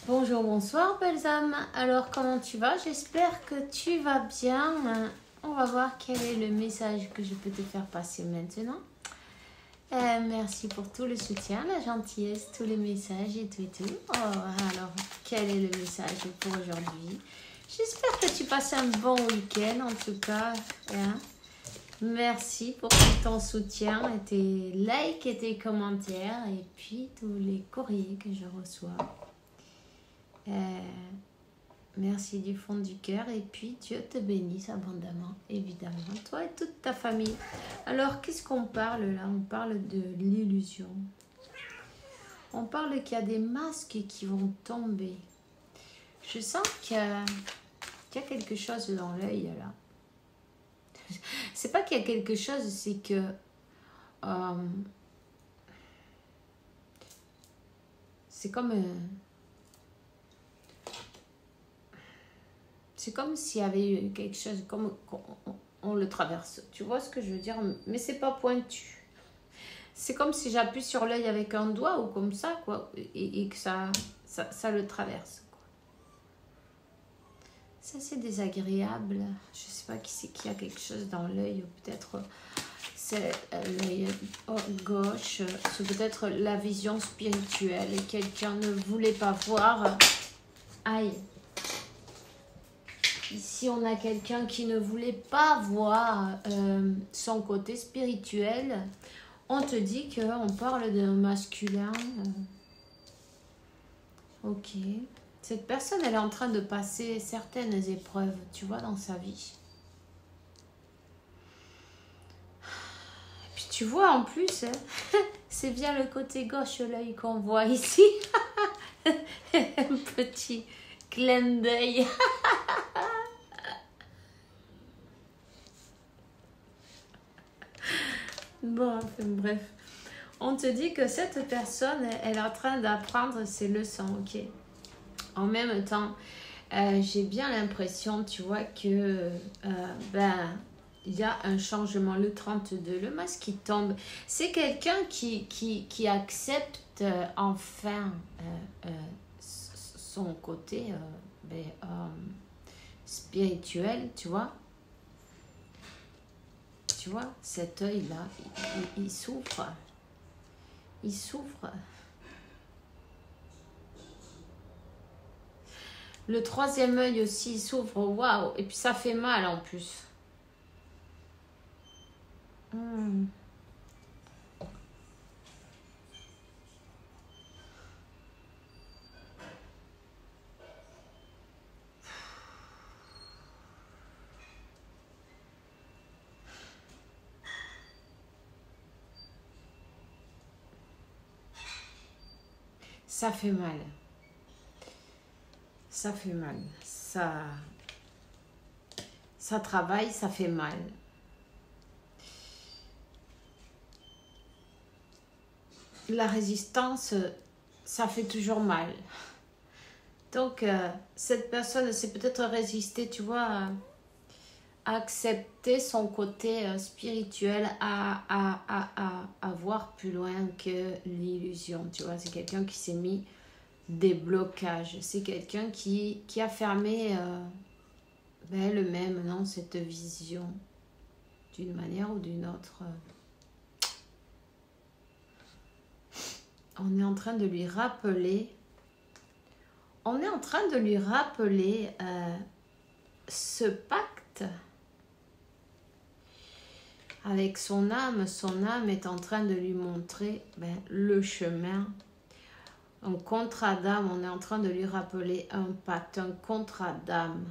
Bonjour, bonsoir, belles âmes. Alors, comment tu vas? J'espère que tu vas bien. On va voir quel est le message que je peux te faire passer maintenant. Merci pour tout le soutien, la gentillesse, tous les messages et tout et tout. Oh, alors, quel est le message pour aujourd'hui? J'espère que tu passes un bon week-end, en tout cas. Hein? Merci pour tout ton soutien, et tes likes et tes commentaires, et puis tous les courriers que je reçois. Merci du fond du cœur, et puis Dieu te bénisse abondamment, évidemment, toi et toute ta famille. Alors, qu'est-ce qu'on parle là? On parle de l'illusion. On parle qu'il y a des masques qui vont tomber. Je sens qu'il y a quelque chose dans l'œil là. C'est pas qu'il y a quelque chose, c'est que c'est comme c'est comme s'il y avait eu quelque chose, comme on le traverse. Tu vois ce que je veux dire? Mais c'est pas pointu. C'est comme si j'appuie sur l'œil avec un doigt ou comme ça, quoi, et que ça le traverse, quoi. Ça, c'est désagréable. Je sais pas qui c'est qui a quelque chose dans l'œil, ou peut-être c'est l'œil gauche, c'est peut-être la vision spirituelle et quelqu'un ne voulait pas voir. Aïe. Ici, on a quelqu'un qui ne voulait pas voir son côté spirituel. On te dit qu'on parle d'un masculin. Ok. Cette personne, elle est en train de passer certaines épreuves, tu vois, dans sa vie. Et puis tu vois, en plus, c'est bien le côté gauche, l'œil qu'on voit ici. Un petit clin d'œil. Bon, enfin, bref. On te dit que cette personne, elle est en train d'apprendre ses leçons, ok? En même temps, j'ai bien l'impression, tu vois, que il y a un changement. Le 32, le masque qui tombe. C'est quelqu'un qui accepte enfin son côté spirituel, tu vois. Tu vois, cet œil-là, il souffre. Il souffre. Le troisième œil aussi, il s'ouvre. Waouh! Et puis ça fait mal en plus. Ça fait mal. Ça fait mal. Ça travaille, ça fait mal. La résistance, ça fait toujours mal. Donc, cette personne, c'est peut-être résister, tu vois, à accepter son côté spirituel, à voir plus loin que l'illusion, tu vois. C'est quelqu'un qui s'est mis des blocages. C'est quelqu'un qui a fermé le même, non, cette vision, d'une manière ou d'une autre. On est en train de lui rappeler, ce pacte avec son âme. Son âme est en train de lui montrer le chemin. Un contrat d'âme, on est en train de lui rappeler un pacte, un contrat d'âme.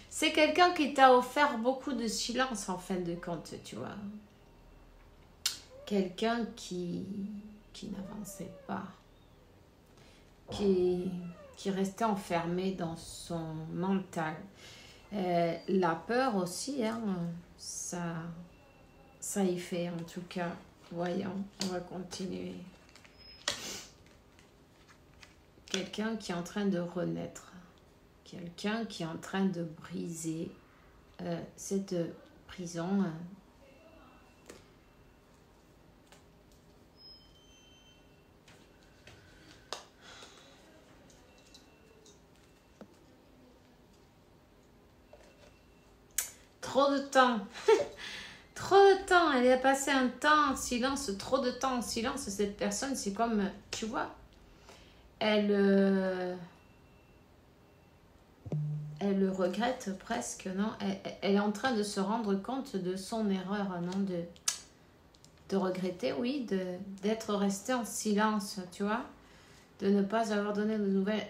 C'est quelqu'un qui t'a offert beaucoup de silence en fin de compte, tu vois. Quelqu'un qui n'avançait pas, qui restait enfermé dans son mental. La peur aussi, hein, ça y fait en tout cas. Voyons, on va continuer. Quelqu'un qui est en train de renaître. Quelqu'un qui est en train de briser cette prison trop de temps. Trop de temps. Elle a passé un temps en silence, trop de temps en silence. Cette personne, c'est comme, tu vois, elle le regrette presque, non? Elle est en train de se rendre compte de son erreur, non? De regretter, oui, d'être restée en silence, tu vois? De ne pas avoir donné de nouvelles.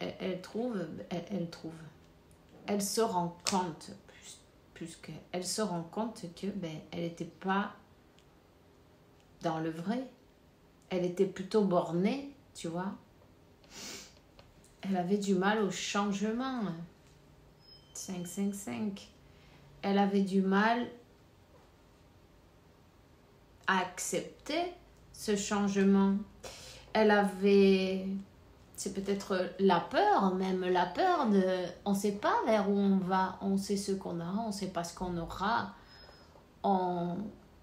Elle se rend compte, plus qu'elle se rend compte que elle n'était pas dans le vrai. Elle était plutôt bornée, tu vois. Elle avait du mal au changement. 5. Elle avait du mal à accepter ce changement. Elle avait... C'est peut-être la peur, même la peur de... On ne sait pas vers où on va, on sait ce qu'on a, on ne sait pas ce qu'on aura. On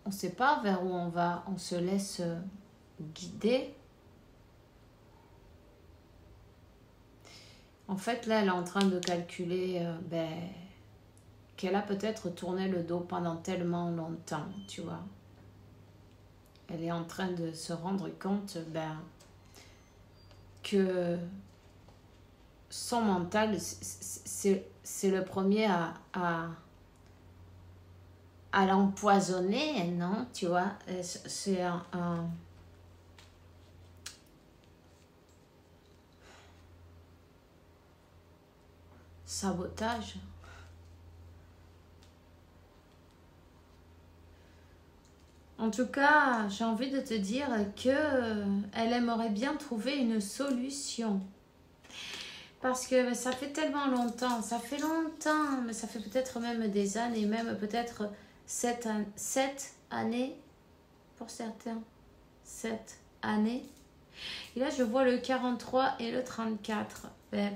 ne sait pas vers où on va, on se laisse guider. En fait, là, elle est en train de calculer qu'elle a peut-être tourné le dos pendant tellement longtemps, tu vois. Elle est en train de se rendre compte que son mental, c'est le premier à l'empoisonner, non? Tu vois, c'est un sabotage. En tout cas, j'ai envie de te dire que elle aimerait bien trouver une solution. Parce que ça fait tellement longtemps, ça fait longtemps, mais ça fait peut-être même des années, même peut-être 7 années pour certains. 7 années. Et là, je vois le 43 et le 34.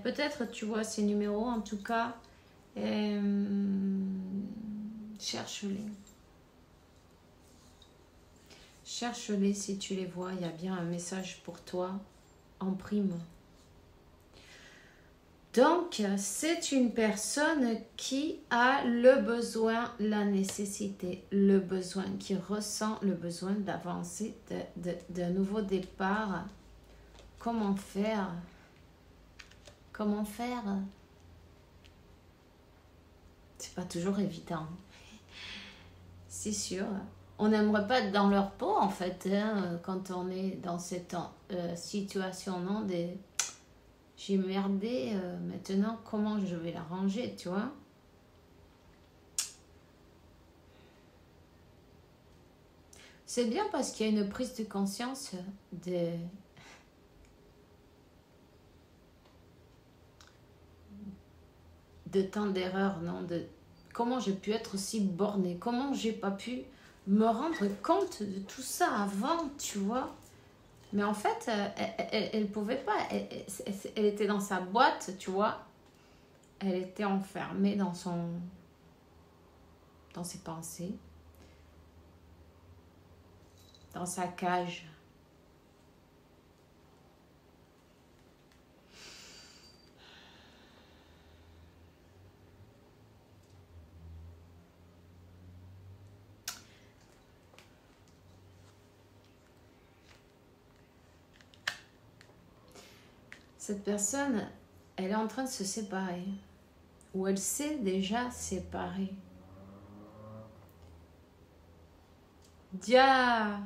Peut-être tu vois ces numéros, en tout cas, cherche-les. Cherche-les si tu les vois, il y a bien un message pour toi en prime. Donc, c'est une personne qui a le besoin, la nécessité, le besoin, qui ressent le besoin d'avancer, d'un nouveau départ. Comment faire? Comment faire? C'est pas toujours évident. C'est sûr. On n'aimerait pas être dans leur peau, en fait, hein, quand on est dans cette situation, non? J'ai merdé, maintenant, comment je vais l'arranger, tu vois? C'est bien parce qu'il y a une prise de conscience de tant d'erreurs, non? De comment j'ai pu être aussi bornée, comment j'ai pas pu me rendre compte de tout ça avant, tu vois? Mais en fait, elle pouvait pas, elle était dans sa boîte, tu vois? Elle était enfermée dans ses pensées, dans sa cage. Cette personne, elle est en train de se séparer, ou elle s'est déjà séparée. Il y a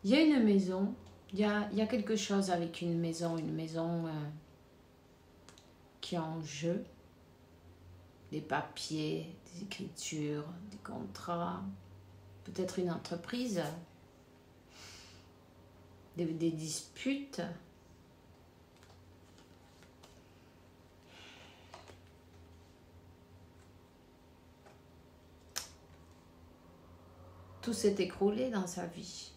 une maison, il y a quelque chose avec une maison qui est en jeu. Des papiers, des écritures, des contrats, peut-être une entreprise, des disputes. Tout s'est écroulé dans sa vie.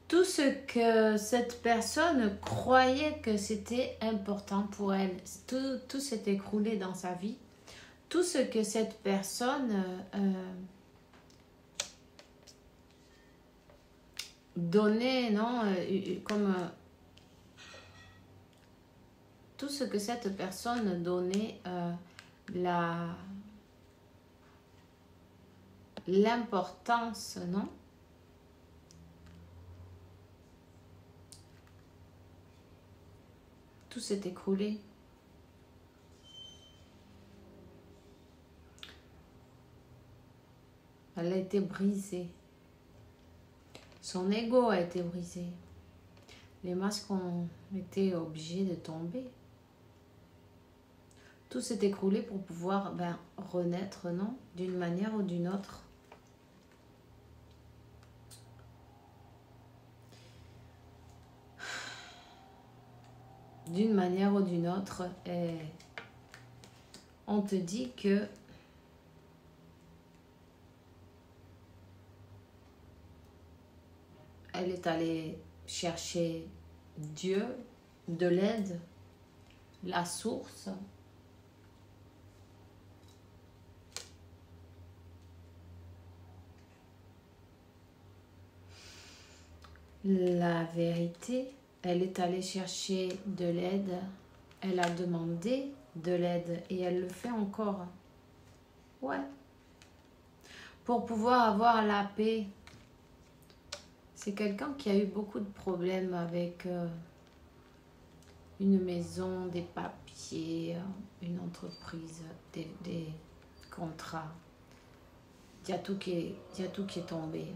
Tout ce que cette personne croyait que c'était important pour elle, tout s'est écroulé dans sa vie. Tout ce que cette personne donnait, non, comme tout ce que cette personne donnait l'importance, non? Tout s'est écroulé. Elle a été brisée. Son ego a été brisé. Les masques ont été obligés de tomber. Tout s'est écroulé pour pouvoir renaître, non? D'une manière ou d'une autre. D'une manière ou d'une autre. Et on te dit que elle est allée chercher Dieu, de l'aide, la source. La vérité, elle est allée chercher de l'aide, elle a demandé de l'aide et elle le fait encore. Ouais. Pour pouvoir avoir la paix. C'est quelqu'un qui a eu beaucoup de problèmes avec une maison, des papiers, une entreprise, des contrats. Il y a tout qui est tombé.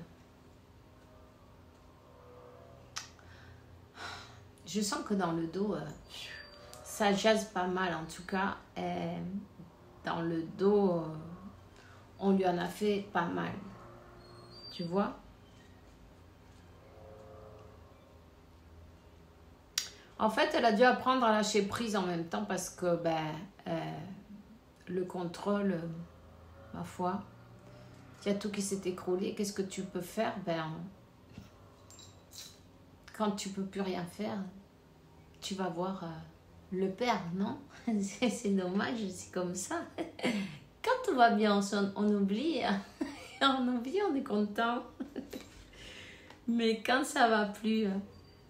Je sens que dans le dos, ça jase pas mal en tout cas. Dans le dos, on lui en a fait pas mal. Tu vois? En fait, elle a dû apprendre à lâcher prise en même temps parce que le contrôle, ma foi, il y a tout qui s'est écroulé. Qu'est-ce que tu peux faire? Quand tu peux plus rien faire, tu vas voir le père, non? C'est dommage, c'est comme ça. Quand tout va bien, on oublie. On oublie, on est content. Mais quand ça va plus,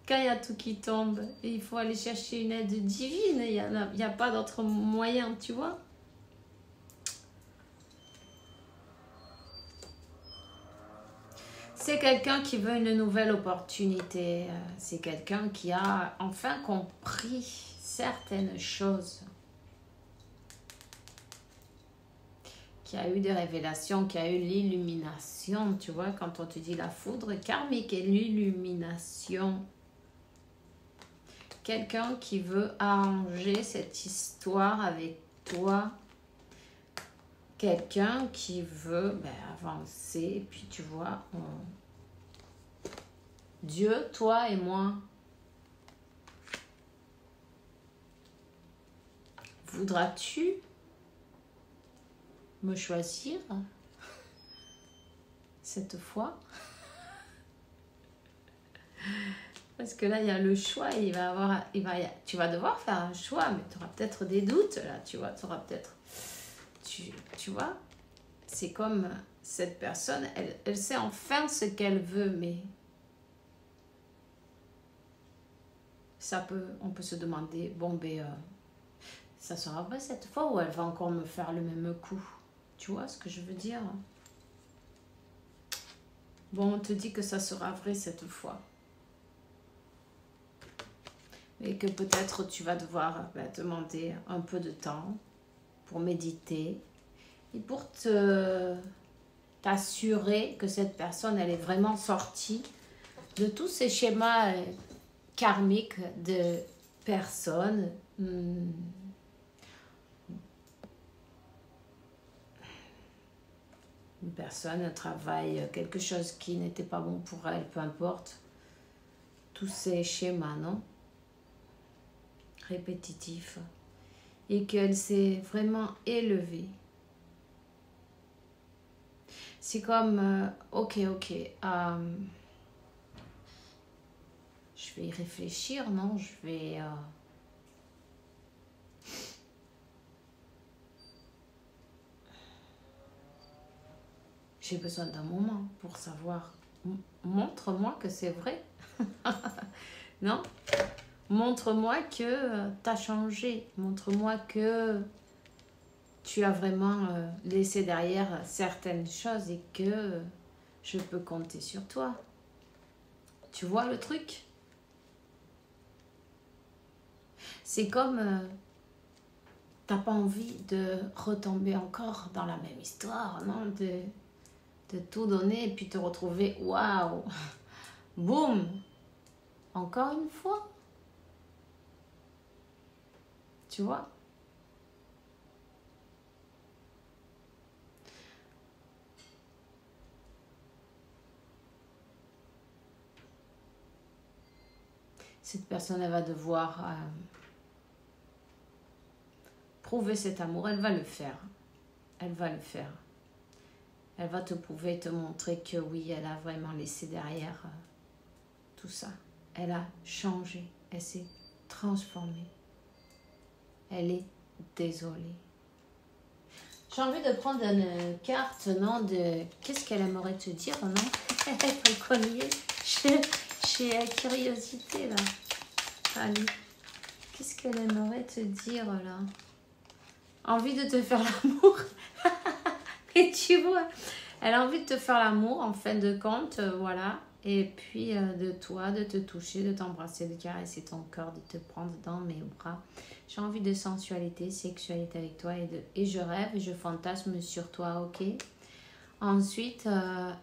quand il y a tout qui tombe, et il faut aller chercher une aide divine, il n'y a pas d'autre moyen, tu vois? C'est quelqu'un qui veut une nouvelle opportunité. C'est quelqu'un qui a enfin compris certaines choses. Qui a eu des révélations, qui a eu l'illumination. Tu vois, quand on te dit la foudre karmique et l'illumination. Quelqu'un qui veut arranger cette histoire avec toi. Quelqu'un qui veut avancer. Et puis tu vois, Dieu, toi et moi. Voudras-tu me choisir cette fois? Parce que là, il y a le choix. Tu vas devoir faire un choix, mais tu auras peut-être des doutes. Là, tu vois, tu auras peut-être... Tu vois, c'est comme cette personne, elle sait enfin ce qu'elle veut, mais on peut se demander, ça sera vrai cette fois ou elle va encore me faire le même coup? Tu vois ce que je veux dire? Bon, on te dit que ça sera vrai cette fois. Et que peut-être tu vas devoir demander un peu de temps pour méditer et pour t'assurer que cette personne, elle est vraiment sortie de tous ces schémas karmiques de personnes une personne, un travail, quelque chose qui n'était pas bon pour elle, peu importe. Tous ces schémas, non? Répétitifs. Et qu'elle s'est vraiment élevée. C'est comme, ok, je vais y réfléchir, non? J'ai besoin d'un moment pour savoir. Montre-moi que c'est vrai. Non? Montre-moi que tu as changé. Montre-moi que tu as vraiment laissé derrière certaines choses et que je peux compter sur toi. Tu vois le truc? C'est comme t'as pas envie de retomber encore dans la même histoire, non? De tout donner et puis te retrouver, waouh, boum, encore une fois. Tu vois? Cette personne, elle va devoir prouver cet amour. Elle va le faire. Elle va le faire. Elle va te prouver, te montrer que oui, elle a vraiment laissé derrière tout ça. Elle a changé. Elle s'est transformée. Elle est désolée. J'ai envie de prendre une carte, non, de qu'est-ce qu'elle aimerait te dire, non? Être cogné chez Curiosité, là. Allez. Qu'est-ce qu'elle aimerait te dire, là? Envie de te faire l'amour. Et tu vois, elle a envie de te faire l'amour, en fin de compte, voilà. Et puis de toi, de te toucher, de t'embrasser, de caresser ton corps, de te prendre dans mes bras. J'ai envie de sensualité, sexualité avec toi et je rêve et je fantasme sur toi, ok? Ensuite,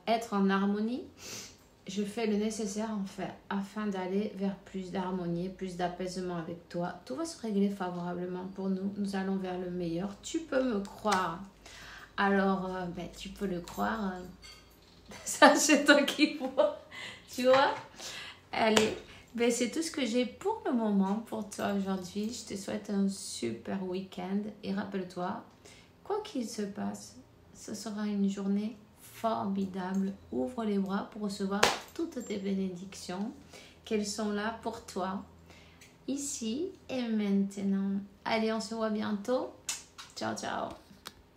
être en harmonie. Je fais le nécessaire en fait afin d'aller vers plus d'harmonie, plus d'apaisement avec toi. Tout va se régler favorablement pour nous. Nous allons vers le meilleur. Tu peux me croire. Alors, tu peux le croire. Ça, c'est toi qui vois. Tu vois? Allez, c'est tout ce que j'ai pour le moment pour toi aujourd'hui. Je te souhaite un super week-end. Et rappelle-toi, quoi qu'il se passe, ce sera une journée formidable. Ouvre les bras pour recevoir toutes tes bénédictions qu'elles sont là pour toi, ici et maintenant. Allez, on se voit bientôt. Ciao, ciao.